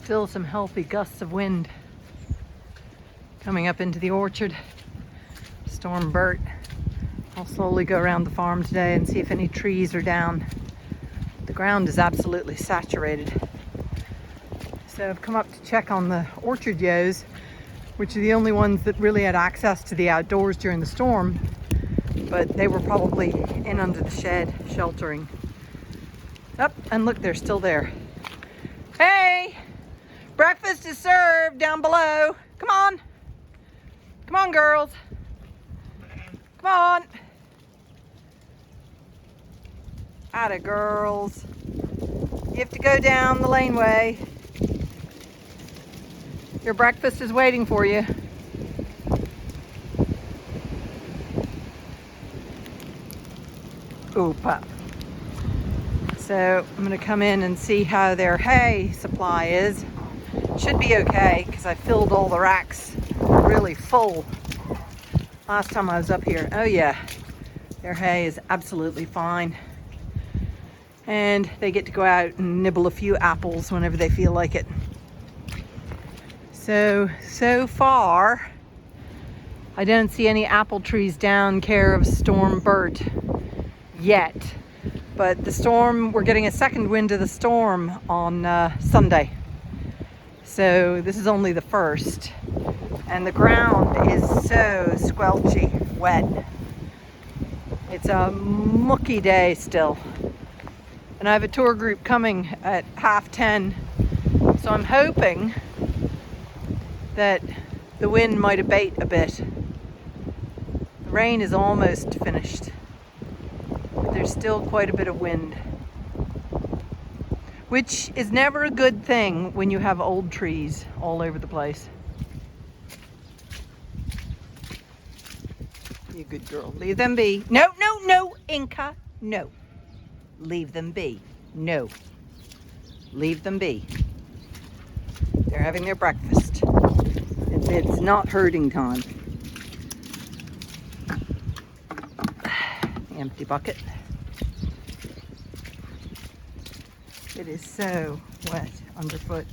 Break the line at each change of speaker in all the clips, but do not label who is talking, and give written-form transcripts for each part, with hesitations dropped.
Still some healthy gusts of wind coming up into the orchard. Storm Bert. I'll slowly go around the farm today and see if any trees are down. The ground is absolutely saturated. So I've come up to check on the orchard yos, which are the only ones that really had access to the outdoors during the storm, but they were probably in under the shed sheltering. Up, and look, they're still there. Hey, breakfast is served down below. Come on. Come on, girls. Come on. Atta girls. You have to go down the laneway. Your breakfast is waiting for you. Oopa. So I'm going to come in and see how their hay supply is. Should be okay because I filled all the racks really full last time I was up here. Oh yeah, their hay is absolutely fine. And they get to go out and nibble a few apples whenever they feel like it. So far, I don't see any apple trees down care of Storm Bert yet. But the storm, we're getting a second wind of the storm on Sunday. So this is only the first. And the ground is so squelchy, wet. It's a mucky day still. And I have a tour group coming at 10:30. So I'm hoping that the wind might abate a bit. The rain is almost finished, but there's still quite a bit of wind, which is never a good thing when you have old trees all over the place. You good girl. Leave them be. No, no, no, Inca. No. Leave them be. No. Leave them be. They're having their breakfast. It's not herding time. The empty bucket. It is so wet underfoot.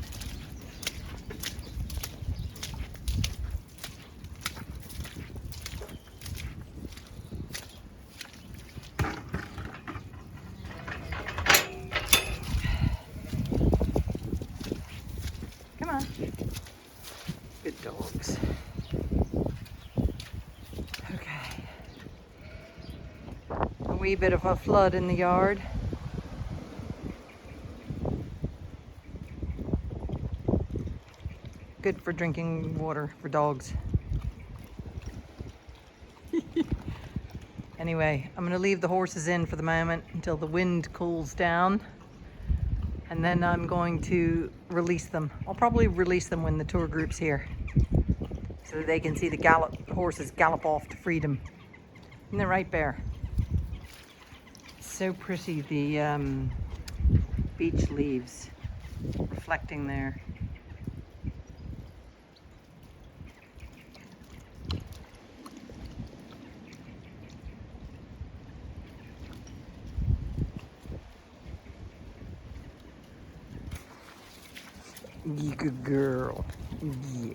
Come on. Good dogs. Okay. A wee bit of a flood in the yard. Good for drinking water for dogs. Anyway, I'm going to leave the horses in for the moment until the wind cools down. And then I'm going to release them. I'll probably release them when the tour group's here, so that they can see the horses gallop off to freedom. Isn't that right, Bear? So pretty, the beech leaves reflecting there. You good girl. Yeah.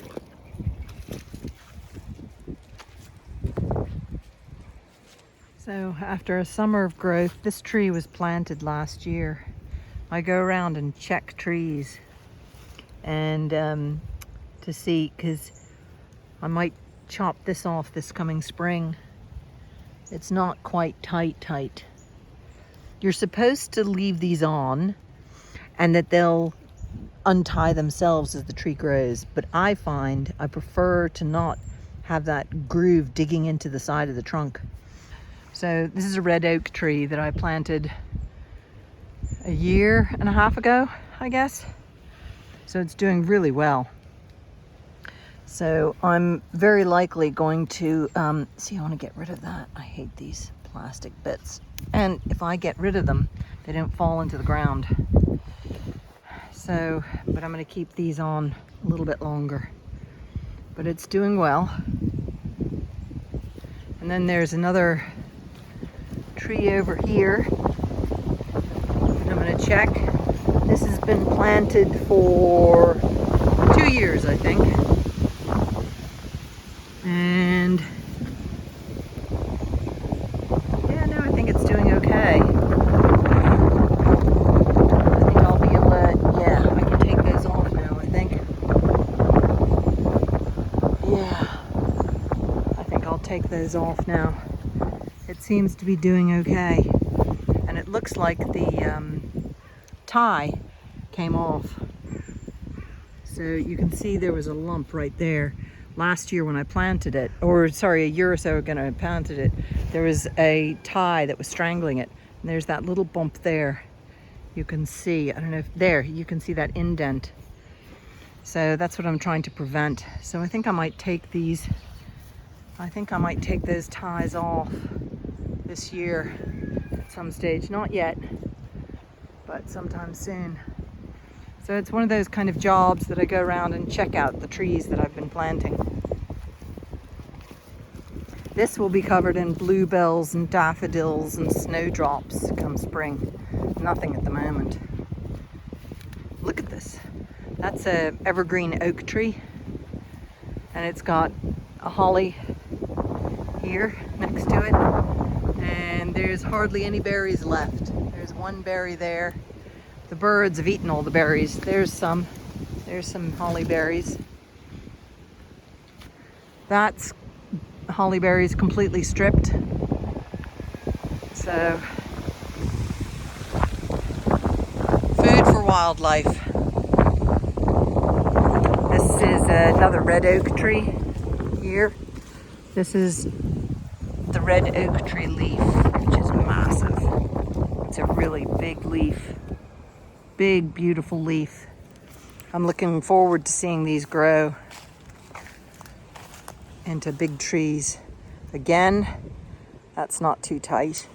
So after a summer of growth, this tree was planted last year. I go around and check trees and to see, because I might chop this off this coming spring. It's not quite tight. You're supposed to leave these on and that they'll untie themselves as the tree grows, but I find I prefer to not have that groove digging into the side of the trunk. So this is a red oak tree that I planted a year and a half ago, I guess. So it's doing really well. So I'm very likely going to, I want to get rid of that. I hate these plastic bits. And if I get rid of them, they don't fall into the ground. So, but I'm going to keep these on a little bit longer. But it's doing well. And then there's another tree over here. I'm going to check. This has been planted for 2 years, I think. And yeah, no, I think it's doing okay. I think I'll be able to, yeah, I can take those off now, I think. Yeah, I think I'll take those off now. It seems to be doing okay. And it looks like the tie came off. So you can see there was a lump right there. Last year when I planted it, or sorry, a year or so ago when I planted it, there was a tie that was strangling it. And there's that little bump there. You can see, I don't know if there, you can see that indent. So that's what I'm trying to prevent. So I think I might take these, I think I might take those ties off this year at some stage. Not yet, but sometime soon. So it's one of those kind of jobs that I go around and check out the trees that I've been planting. This will be covered in bluebells and daffodils and snowdrops come spring. Nothing at the moment. Look at this. That's a evergreen oak tree. And it's got a holly here next to it. And there's hardly any berries left. There's one berry there. The birds have eaten all the berries. There's some holly berries. That's holly berries completely stripped. So, food for wildlife. This is another red oak tree here. This is the red oak tree leaf, which is massive. It's a really big leaf. Big, beautiful leaf. I'm looking forward to seeing these grow into big trees. Again, that's not too tight.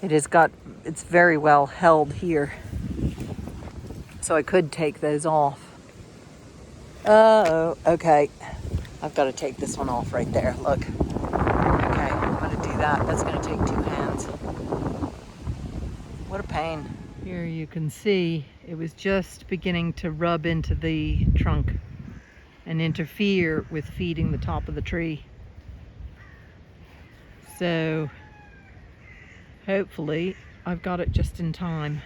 It's very well held here. So I could take those off. Oh, okay. I've got to take this one off right there, look. Okay, I'm gonna do that. That's gonna take 2 hands. What a pain. Here you can see it was just beginning to rub into the trunk and interfere with feeding the top of the tree. So hopefully I've got it just in time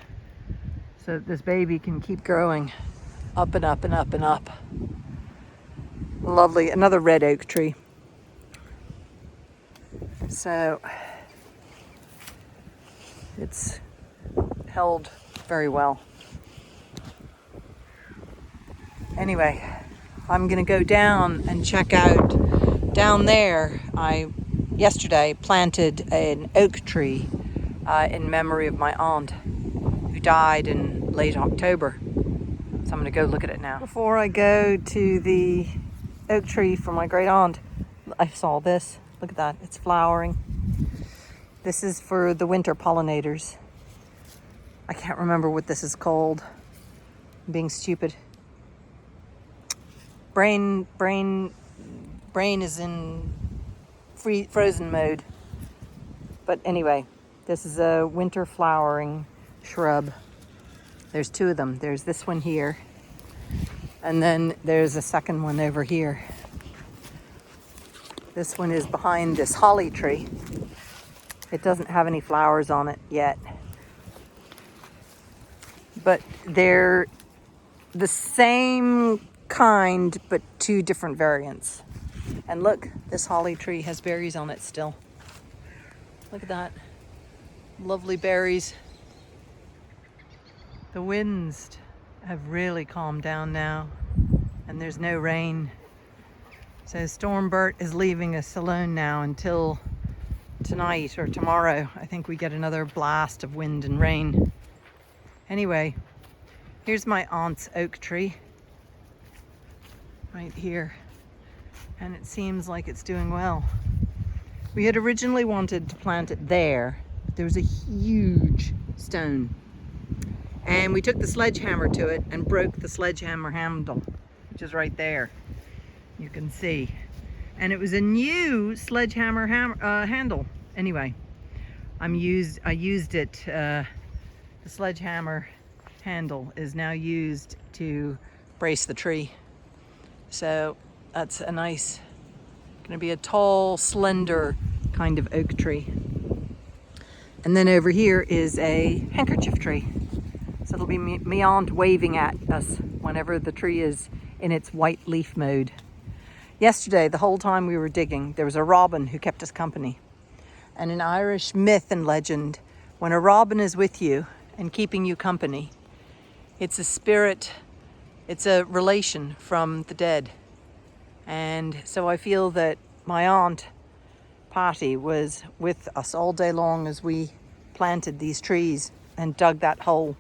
so that this baby can keep growing up and up and up and up. Lovely, another red oak tree. So it's held very well. Anyway, I'm gonna go down and check out down there. I yesterday planted an oak tree in memory of my aunt who died in late October. So I'm gonna go look at it now. Before I go to the oak tree for my great aunt, I saw this. Look at that, it's flowering. This is for the winter pollinators. I can't remember what this is called. I'm being stupid. Brain is in frozen mode. But anyway, this is a winter flowering shrub. There's 2 of them. There's this one here. And then there's a second one over here. This one is behind this holly tree. It doesn't have any flowers on it yet. But they're the same kind, but 2 different variants. And look, this holly tree has berries on it still. Look at that. Lovely berries. The winds have really calmed down now, and there's no rain. So Storm Bert is leaving us alone now until tonight or tomorrow. I think we get another blast of wind and rain. Anyway, here's my aunt's oak tree right here, and it seems like it's doing well. We had originally wanted to plant it there. There was a huge stone, and we took the sledgehammer to it and broke the sledgehammer handle, which is right there. You can see, and it was a new sledgehammer handle. Anyway, I used it, the sledgehammer handle is now used to brace the tree. So that's a nice, going to be a tall, slender kind of oak tree. And then over here is a handkerchief tree. So it'll be my aunt waving at us whenever the tree is in its white leaf mode. Yesterday, the whole time we were digging, there was a robin who kept us company. And in Irish myth and legend, when a robin is with you and keeping you company, it's a spirit, it's a relation from the dead. And so I feel that my aunt Patty was with us all day long as we planted these trees and dug that hole.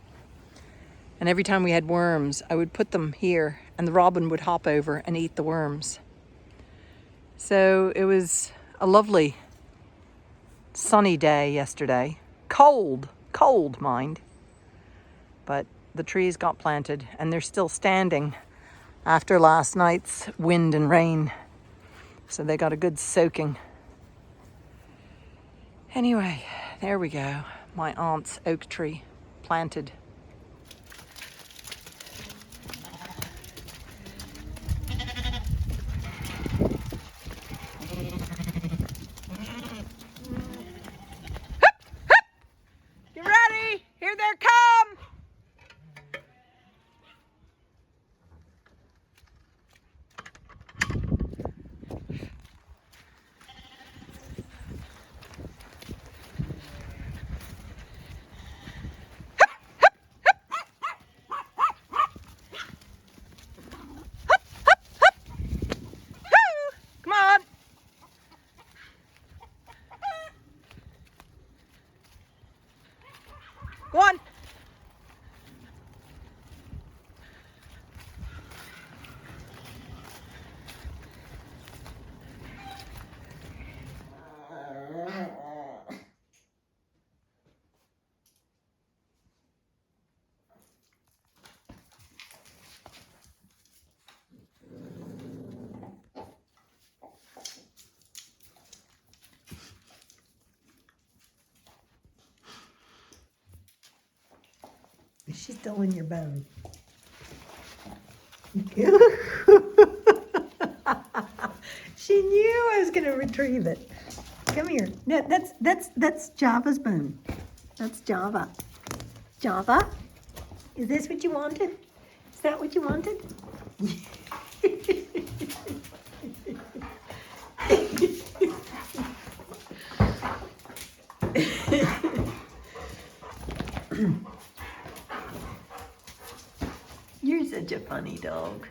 And every time we had worms, I would put them here and the robin would hop over and eat the worms. So it was a lovely sunny day yesterday. Cold, mind. But the trees got planted and they're still standing after last night's wind and rain. So they got a good soaking. Anyway, there we go. My aunt's oak tree planted. Get ready! Here they come! Come on! Go on! She's still in your bone. She knew I was going to retrieve it. Come here. No, that's Java's bone. That's Java. Java, is this what you wanted? Is that what you wanted? You're such a funny dog.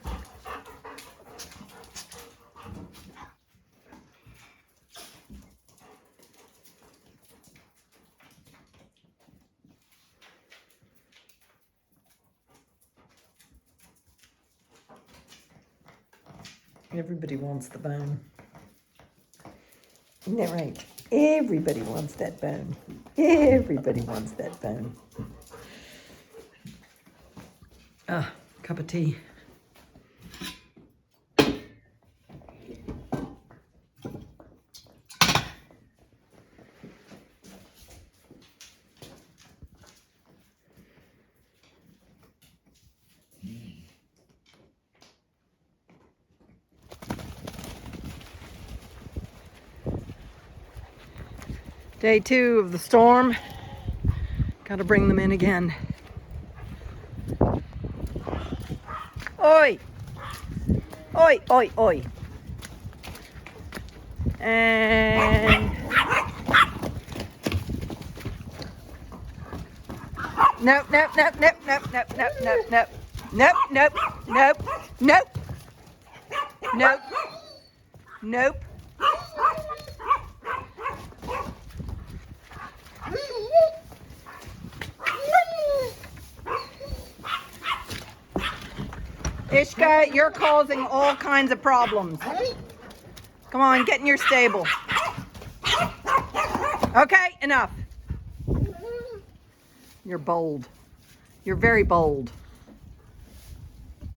Everybody wants the bone. Isn't that right? Everybody wants that bone. Everybody wants that bone. Ah, cup of tea. Day 2 of the storm. Gotta bring them in again. Oi! Oi, oi, oi. And... Nope, nope, nope, nope, nope, nope, nope, nope, nope. Nope, nope, nope, nope. Nope. Nope. Ishka, you're causing all kinds of problems. Come on, get in your stable. Okay, enough. You're bold. You're very bold.